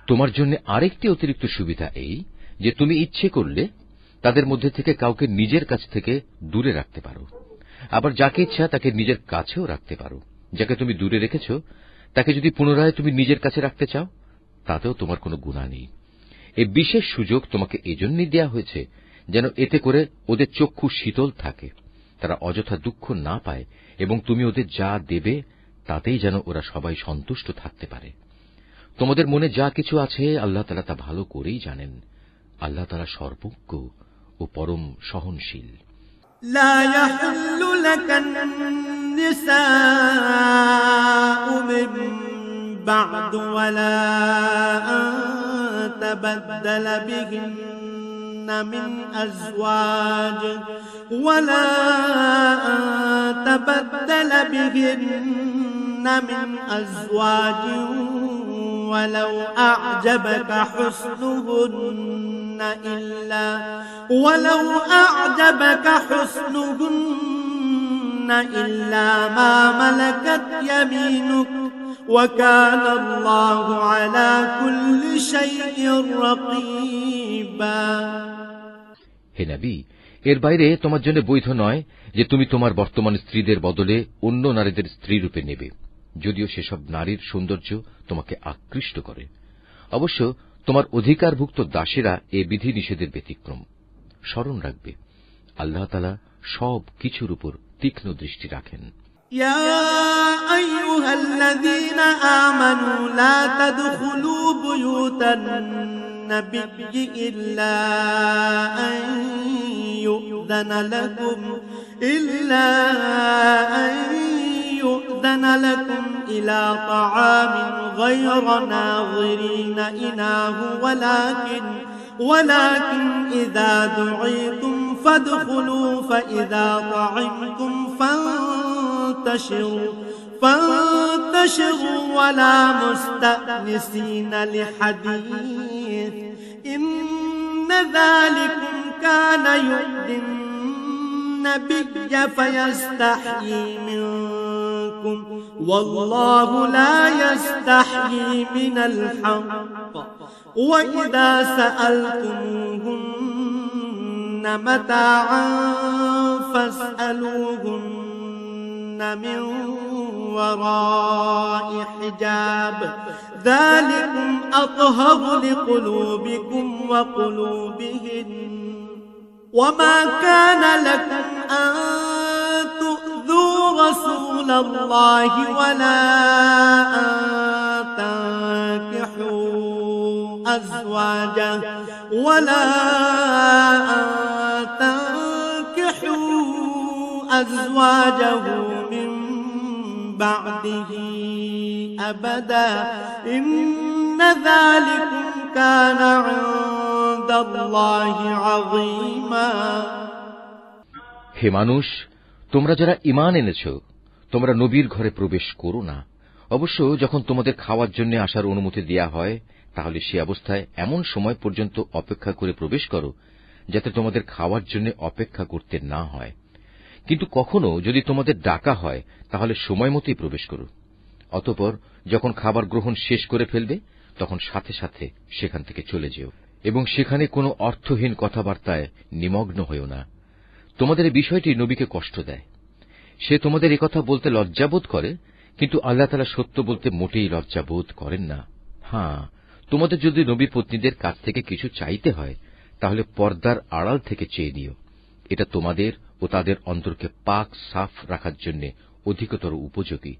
তোমার জন্য আরেকটি অতিরিক্ত সুবিধা এই যে তুমি ইচ্ছে করলে তাদের মধ্যে থেকে কাউকে নিজের কাছ থেকে দূরে রাখতে পারো, আবার যাকে ইচ্ছা তাকে নিজের কাছেও রাখতে পারো। যাকে তুমি দূরে রেখেছ তাকে যদি পুনরায় তুমি নিজের কাছে রাখতে চাও তাতেও তোমার কোনো গুনাহ নেই। এই বিশেষ সুযোগ তোমাকে এজন্যই দেয়া হয়েছে যেন এতে করে ওদের চক্ষু শীতল থাকে, তারা অযথা দুঃখ না পায় এবং তুমি ওদের যা দেবে তাতেই যেন ওরা সবাই সন্তুষ্ট থাকতে পারে। তোমাদের মনে যা কিছু আছে আল্লাহ তাআলা তা ভালো করেই জানেন। আল্লাহ তাআলা সর্বজ্ঞ ও পরম সহনশীল। لا يحل لك النساء من بعد ولا أن تبدل بهن من أزواج ولو أعجبك حسنهن إلا ما ملكت يمينك وكان الله على كل شيء رقيبا। হে নবী, এর বাইরে তোমার জন্য বৈধ নয় যে তুমি তোমার বর্তমান স্ত্রীদের বদলে অন্য নারীদের স্ত্রী রূপে নেবে, যদিও সেসব নারীর সৌন্দর্য তোমাকে আকৃষ্ট করে। অবশ্য তোমার অধিকারভুক্ত দাসেরা এ বিধি নিষেধের ব্যতিক্রম। স্মরণ রাখবে, আল্লাহ তাআলা সব কিছুর উপর তীক্ষ্ণ দৃষ্টি রাখেন। يا أيها الذين آمنوا لا تدخلوا بيوت النبي إلا أن يؤذن لكم إلى طعام غير ناظرين إناه ولكن إذا دعيتم فادخلوا فإذا طعمتم فانتشروا ولا مستأنسين لحديث إن ذلكم كان يؤذي النبي فيستحيي منكم والله لا يستحيي من الحق وإذا سألتموهن متاعا فاسألوهن من وراء حجاب ذلكم أطهر لقلوبكم وقلوبهن وما كان لكم أن تؤذوا رسول الله ولا أن تنكحوا أزواجه من بعده أبدا إن ذلكم كان عند الله عظيما। হে মানুষ, তোমরা যারা ঈমান এনেছ, তোমরা নবীর ঘরে প্রবেশ করো না। অবশ্য যখন তোমাদের খাওয়ার জন্য আসার অনুমতি দেয়া হয়, তাহলে সে অবস্থায় এমন সময় পর্যন্ত অপেক্ষা করে প্রবেশ করো যাতে তোমাদের খাওয়ার জন্য অপেক্ষা করতে না হয়। কিন্তু কখনো যদি তোমাদের ডাকা হয়, তাহলে সময় মতোই প্রবেশ করো। অতঃপর যখন খাবার গ্রহণ শেষ করে ফেলবে, তখন সাথে সাথে সেখান থেকে চলে যেও এবং সেখানে কোনো অর্থহীন কথাবার্তায় নিমগ্ন হইও না। তোমাদের এই বিষয়টি নবীকে কষ্ট দেয়। সে তোমাদের একথা বলতে লজ্জাবোধ করে, কিন্তু আল্লাহ তাআলা সত্য বলতে মোটেই লজ্জাবোধ করেন না। হ্যাঁ, তোমাদের যদি নবী পত্নীদের কাছ থেকে কিছু চাইতে হয়, তাহলে পর্দার আড়াল থেকে চেয়ে নিও। এটা তোমাদের ও তাদের অন্তরকে পাক সাফ রাখার জন্য অধিকতর উপযোগী।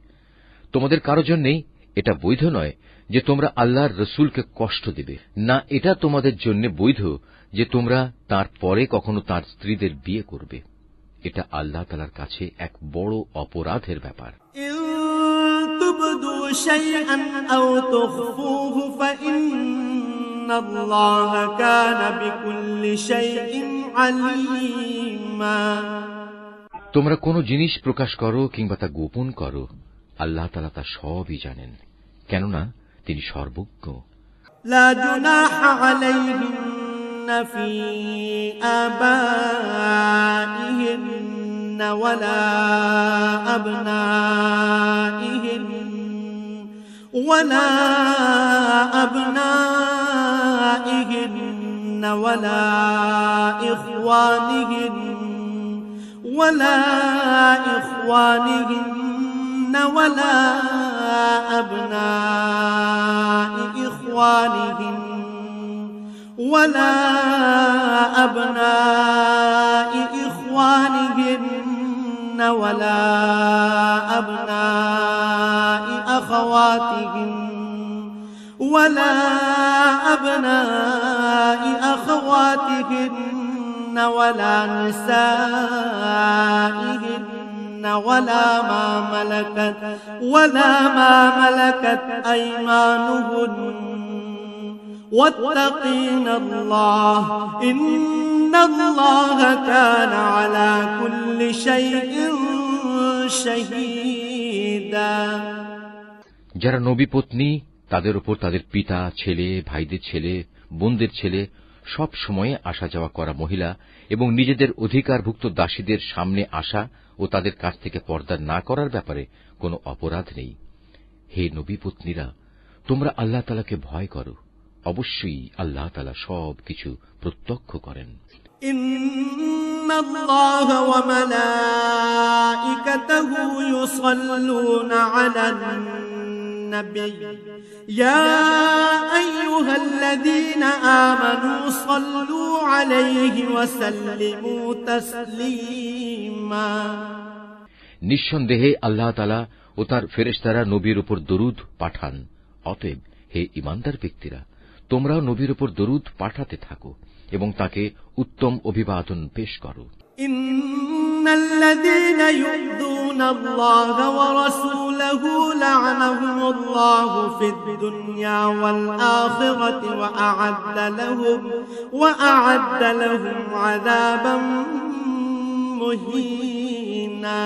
তোমাদের কারো জন্যেই এটা বৈধ নয় যে তোমরা আল্লাহর রসুলকে কষ্ট দেবে, না এটা তোমাদের জন্য বৈধ যে তোমরা তার পরে কখনো তার স্ত্রীদের বিয়ে করবে। এটা আল্লাহ তাআলার কাছে এক বড় অপরাধের ব্যাপার। তোমরা কোন জিনিস প্রকাশ করো কিংবা তা গোপন করো, আল্লাহ তাআলা তা সবই জানেন, কেননা তিনি সর্বজ্ঞ। লা জুনাহা আলাইহিন্না ফি আবাইহিন্না ওয়ালা আবনাইহিন্না ওয়ালা إخوانهن ولا أبناء إخوانهن ولا أبناء إخوانهن ولا أبناء أخواتهن ولا أبناء أخواتهن ولا نسائهن ولا ما ملكت أيمانهن واتقين الله إن الله كان على كل شيء شهيدا। যারা নবী পত্নী, তাদের উপর তাদের পিতা, ছেলে, ভাইদের ছেলে, বোনদের ছেলে, সব সময়ে আসা যাওয়া করা মহিলা এবং নিজেদের অধিকারভুক্ত দাসীদের সামনে আসা ও তাদের কাছ থেকে পর্দা না করার ব্যাপারে কোনো অপরাধ নেই। হে নবী পত্নীরা, তোমরা আল্লাহ তাআলাকে ভয় করো। অবশ্যই আল্লাহ তাআলা সব কিছু প্রত্যক্ষ করেন। ইন্নাল্লাহা ওয়া মালাইকাতাহু ইউসাল্লুনা আলান النبي يا أيها الذين آمنوا صلوا عليه وسلموا تسليما নিঃসন্দেহে আল্লাহ তাআলা ও তার ফেরেশতারা নবীর উপর দরুদ পাঠান। অতএব হে ঈমানদার ব্যক্তিরা, তোমরাও নবীর উপর দরুদ পাঠাতে থাকো এবং তাকে উত্তম অভিবাদন পেশ করো। ইন্নাল্লাযীনা ইউযুনা আল্লাহ ওয়া রাসূলাহু লা'নাহুমুল্লাহু ফিদ দুনিয়া ওয়াল আখিরাতি ওয়া আ'আদ্দা লাহুম আযাবান মুহিনা।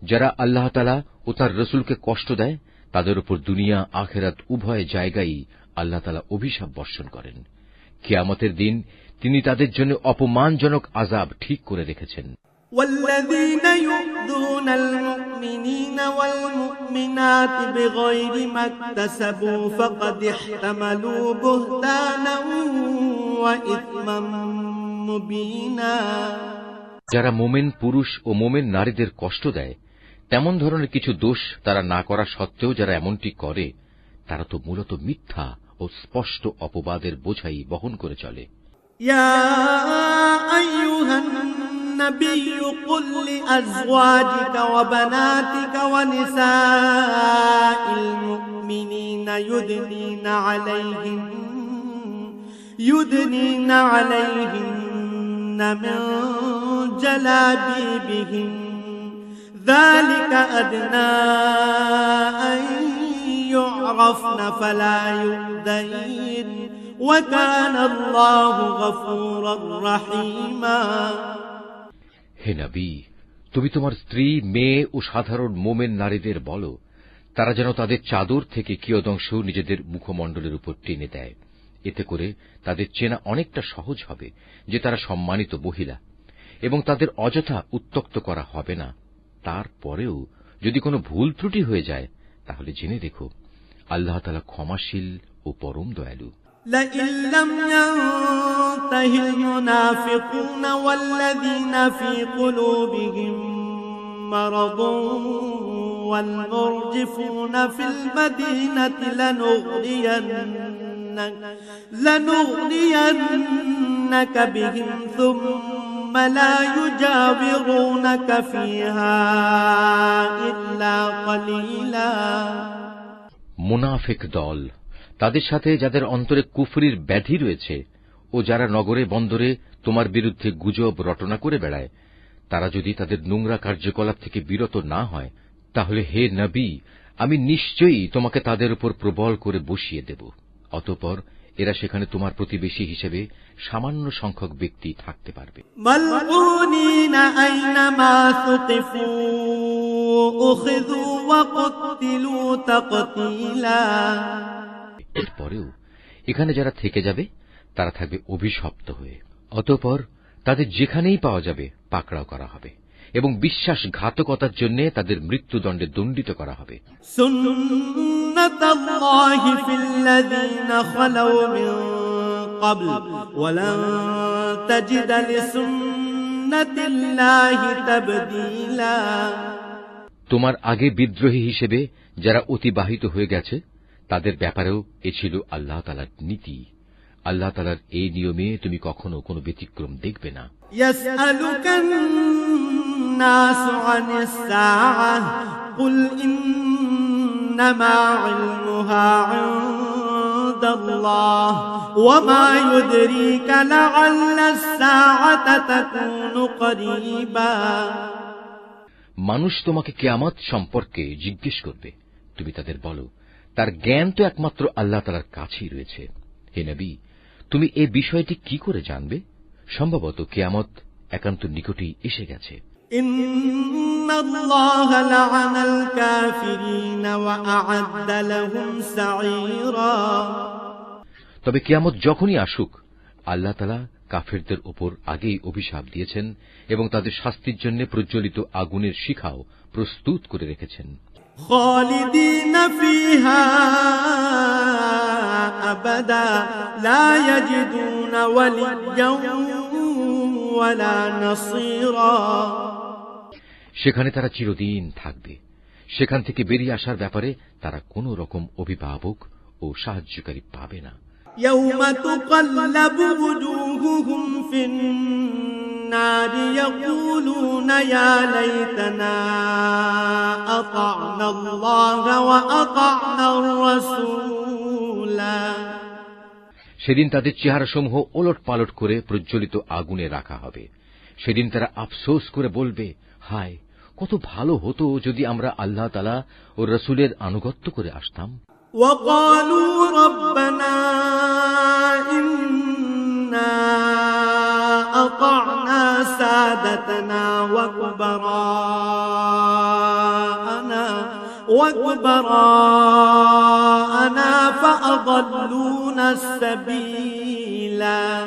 যারা আল্লাহ তাআলা ও তার রাসূলকে কষ্ট দেয়, তাদের উপর দুনিয়া আখিরাত উভয় জায়গায় আল্লাহ তাআলা অভিশাপ বর্ষণ করেন। কিয়ামতের দিন তিনি তাদের জন্য অপমানজনক আযাব ঠিক করে রেখেছেন। ওয়াল্লাযীনা ইউযুনাল মুমিনিনা ওয়াল মুমিনাতি বিগাইরি মাকতাসাবু ফাকাদ ইহতামালু বুহতানান ওয়া ইসমান মুবিনা। যারা মোমেন পুরুষ ও মোমেন নারীদের কষ্ট দেয়, তেমন ধরনের কিছু দোষ তারা না করা সত্ত্বেও যারা এমনটি করে, তারা তো মূলত মিথ্যা ও স্পষ্ট অপবাদের বোঝাই বহন করে চলে। ইয়া আইয়ুহান নাবিয়্যু কুল লিআজওয়াজিকা ওয়া বানাতিকা ওয়া নিসাইল মুমিনিনা ইউদনিনা আলাইহিন্না মিন জালাবিবিহিন যালিকা আদনা আন ইউ'রাফনা ফালা ইউদাইন ওয়া কানা আল্লাহু গফুরার রহিমা। হে নবী, তুমি তোমার স্ত্রী, মেয়ে ও সাধারণ মোমেন নারীদের বলো, তারা যেন তাদের চাদর থেকে কিয়দংশ নিজেদের মুখমণ্ডলের উপর টেনে দেয়। এতে করে তাদের চেনা অনেকটা সহজ হবে যে তারা সম্মানিত মহিলা, এবং তাদের অযথা উত্ত্যক্ত করা হবে না। তারপরেও যদি কোনো ভুল ত্রুটি হয়ে যায়, তাহলে জেনে রেখো আল্লাহ তাআলা ক্ষমাশীল ও পরম দয়ালু। لئن لم ينته المنافقون والذين في قلوبهم مرض والمرجفون في المدينة لنغرينك بهم ثم لا يجاورونك فيها إلا قليلا। মুনাফিক দল, তাদের সাথে যাদের অন্তরে কুফরির ব্যাধি রয়েছে ও যারা নগরে বন্দরে তোমার বিরুদ্ধে গুজব রটনা করে বেড়ায়, তারা যদি তাদের নোংরা কার্যকলাপ থেকে বিরত না হয়, তাহলে হে নবী, আমি নিশ্চয়ই তোমাকে তাদের উপর প্রবল করে বসিয়ে দেব। অতঃপর এরা সেখানে তোমার প্রতিবেশী হিসেবে সামান্য সংখ্যক ব্যক্তি থাকতে পারবে। মালউনিনা আইনামা সুকিফু উখিযু ওয়া কুতিলু তাকতীলা। এরপরেও এখানে যারা থেকে যাবে, তারা থাকবে অভিশপ্ত হয়ে। অতঃপর তাদের যেখানেই পাওয়া যাবে পাকড়াও করা হবে এবং বিশ্বাসঘাতকতার জন্য তাদের মৃত্যুদণ্ডে দণ্ডিত করা হবে। সুন্নাতাল্লাহি ফিল্লাযীনা খালাউ মিন ক্বাবল ওয়া লান তাজিদা লিসুন্নাতিল্লাহি তাবদীলা। তোমার আগে বিদ্রোহী হিসেবে যারা অতিবাহিত হয়ে গেছে, তাদের ব্যাপারেও এ ছিল আল্লাহ তাআলার নীতি। আল্লাহ তাআলার এই নিয়মে তুমি কখনো কোনো ব্যতিক্রম দেখবে না। ইয়াসআলুকান নাসু আনিস সাআহ কুল ইন্নামা ইলমুহা ইনদাল্লাহ ওয়া মা ইউদরিকা লাআল্লাস সাআতা তাকুনু করিবা। মানুষ তোমাকে কিয়ামত সম্পর্কে জিজ্ঞেস করবে, তুমি তাদের বলো, তার জ্ঞান তো একমাত্র আল্লাহ তাআলার কাছেই রয়েছে। হে নবী, তুমি এই বিষয়টি কি করে জানবে? সম্ভবত কিয়ামত একান্ত নিকটেই এসে গেছে। ইন্নাল্লাহা লা'আনাল কাফিরিনা ওয়া আ'আদ্দা লাহুম সাঈরা। তবে কিয়ামত যখনই আসুক, আল্লাহ তাআলা কাফেরদের উপর আগেই অভিশাপ দিয়েছেন এবং তাদের শাস্তির জন্য প্রজ্বলিত আগুনের শিখাও প্রস্তুত করে রেখেছেন। খালিদিনা ফিহা আবাদা লা ইয়াজিদুনা ওয়ালিয়্যান ওয়ালা নাসীরা। সেখানে তারা চিরদিন থাকবে, সেখান থেকে বেরিয়ে আসার ব্যাপারে তারা কোন রকম অভিভাবক ও সাহায্যকারী পাবে না। يوم تقلب وجوههم في النار يقولون يا ليتنا أطعنا الله وأطعنا الرسولا। সেদিন তাদের চেহারাসমূহ ওলট পালট করে প্রজ্বলিত আগুনে রাখা হবে। সেদিন তারা আফসোস করে বলবে, হায়, কত ভালো হতো যদি আমরা আল্লাহ তাআলা ও রাসূলের আনুগত্য করে আসতাম। وقالوا ربنا إنا أطعنا سادتنا وكبراءنا فأضلونا السبيلا।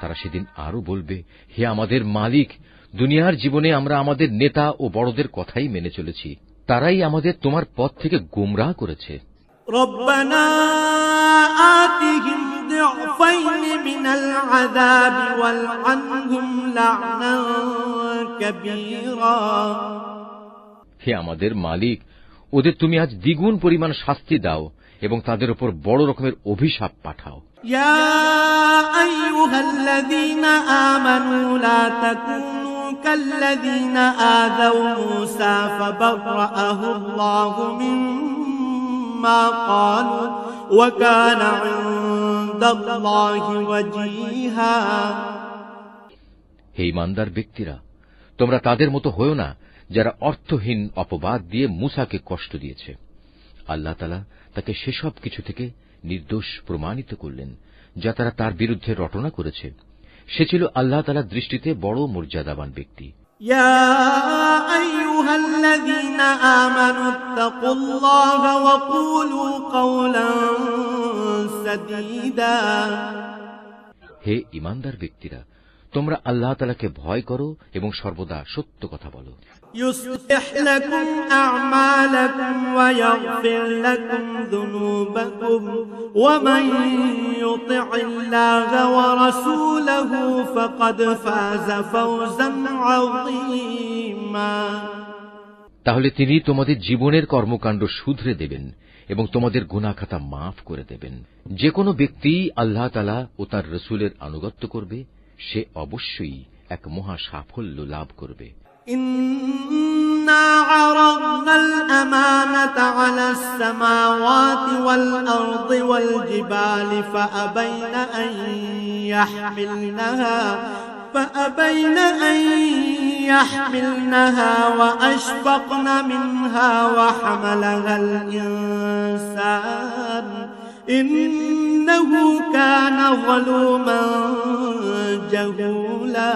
তারা সেদিন আরো বলবে, হে আমাদের মালিক, দুনিয়ার জীবনে আমরা আমাদের নেতা ও বড়দের কথাই মেনে চলেছি, তারাই আমাদের তোমার পথ থেকে গোমরাহ করেছে। ربنا آتهم ضعفين من العذاب والعنهم لعنا كبيرا। হে আমাদের মালিক, ওদের তুমি আজ দ্বিগুণ পরিমাণ শাস্তি দাও এবং তাদের উপর বড় রকমের অভিশাপ পাঠাও। يا أيها الذين آمنوا لا تكونوا كالذين آذوا موسى فبرأه الله مما قالوا وكان عند الله وجيها। হে ঈমানদার ব্যক্তিরা, তোমরা তাদের মতো হয়ো না যারা অর্থহীন অপবাদ দিয়ে মূসাকে কষ্ট দিয়েছে। আল্লাহ তাআলা তাকে সেসব কিছু থেকে নির্দোষ প্রমাণিত করলেন যা তারা তার বিরুদ্ধে রটনা করেছে। সে ছিল আল্লাহ তাআলার দৃষ্টিতে বড় মর্যাদাবান ব্যক্তি। يا أيها الذين آمنوا اتقوا الله وقولوا قولا سديدا। হে ঈমানদার ব্যক্তিরা, তোমরা আল্লাহ তাআলাকে ভয় করো এবং সর্বদা সত্য কথা বলো। يصلح لكم أعمالكم ويغفر لكم ذنوبكم ومن يطع الله ورسوله فقد فاز فوزا عظيما। তাহলে তিনি তোমাদের জীবনের কর্মকাণ্ড শুধরে দেবেন এবং তোমাদের গুনাহ খাতা মাফ করে দেবেন। যে কোনো ব্যক্তি আল্লাহ তাআলা ও তার রাসূলের আনুগত্য করবে সে অবশ্যই এক মহা সাফল্য লাভ করবে। إنا عرضنا الأمانة على السماوات والأرض والجبال فأبين أن يحملنها وأشفقن منها وحملها الإنسان إنه كان ظلوما جهولا।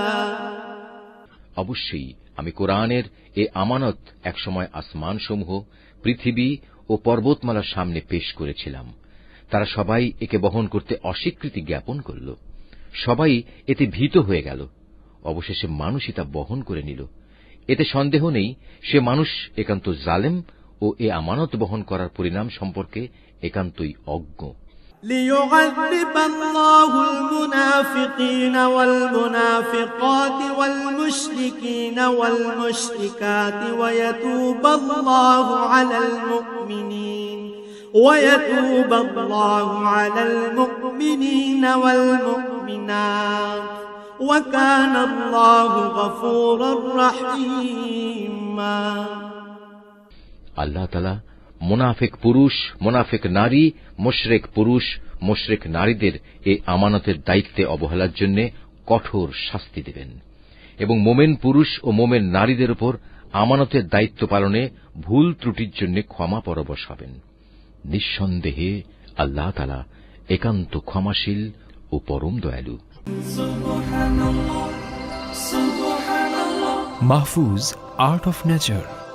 অবশ্যই আমি কোরআনের এ আমানত একসময় আসমানসমূহ, পৃথিবী ও পর্বতমালার সামনে পেশ করেছিলাম। তারা সবাই একে বহন করতে অস্বীকৃতি জ্ঞাপন করল। সবাই এতে ভীত হয়ে গেল। অবশেষে মানুষই তা বহন করে নিল। এতে সন্দেহ নেই সে মানুষ একান্ত জালেম ও এ আমানত বহন করার পরিণাম সম্পর্কে একান্তই অজ্ঞ। ليعذب الله المنافقين والمنافقات والمشركين والمشركات ويتوب الله على المؤمنين والمؤمنات وكان الله غفورا رحيما। আল্লাহ তাআলা মুনাফিক পুরুষ, মুনাফিক নারী, মুশরিক পুরুষ, মুশরিক নারীদের এই আমানতের দায়িত্বে অবহেলার জন্য কঠোর শাস্তি দেবেন এবং মোমেন পুরুষ ও মোমেন নারীদের উপর আমানতের দায়িত্ব পালনে ভুল ত্রুটির জন্য ক্ষমা পরবশ হবেন। নিঃসন্দেহে আল্লাহ তাআলা একান্ত ক্ষমাশীল ও পরম দয়ালু। Mahfuz, Art of Nature।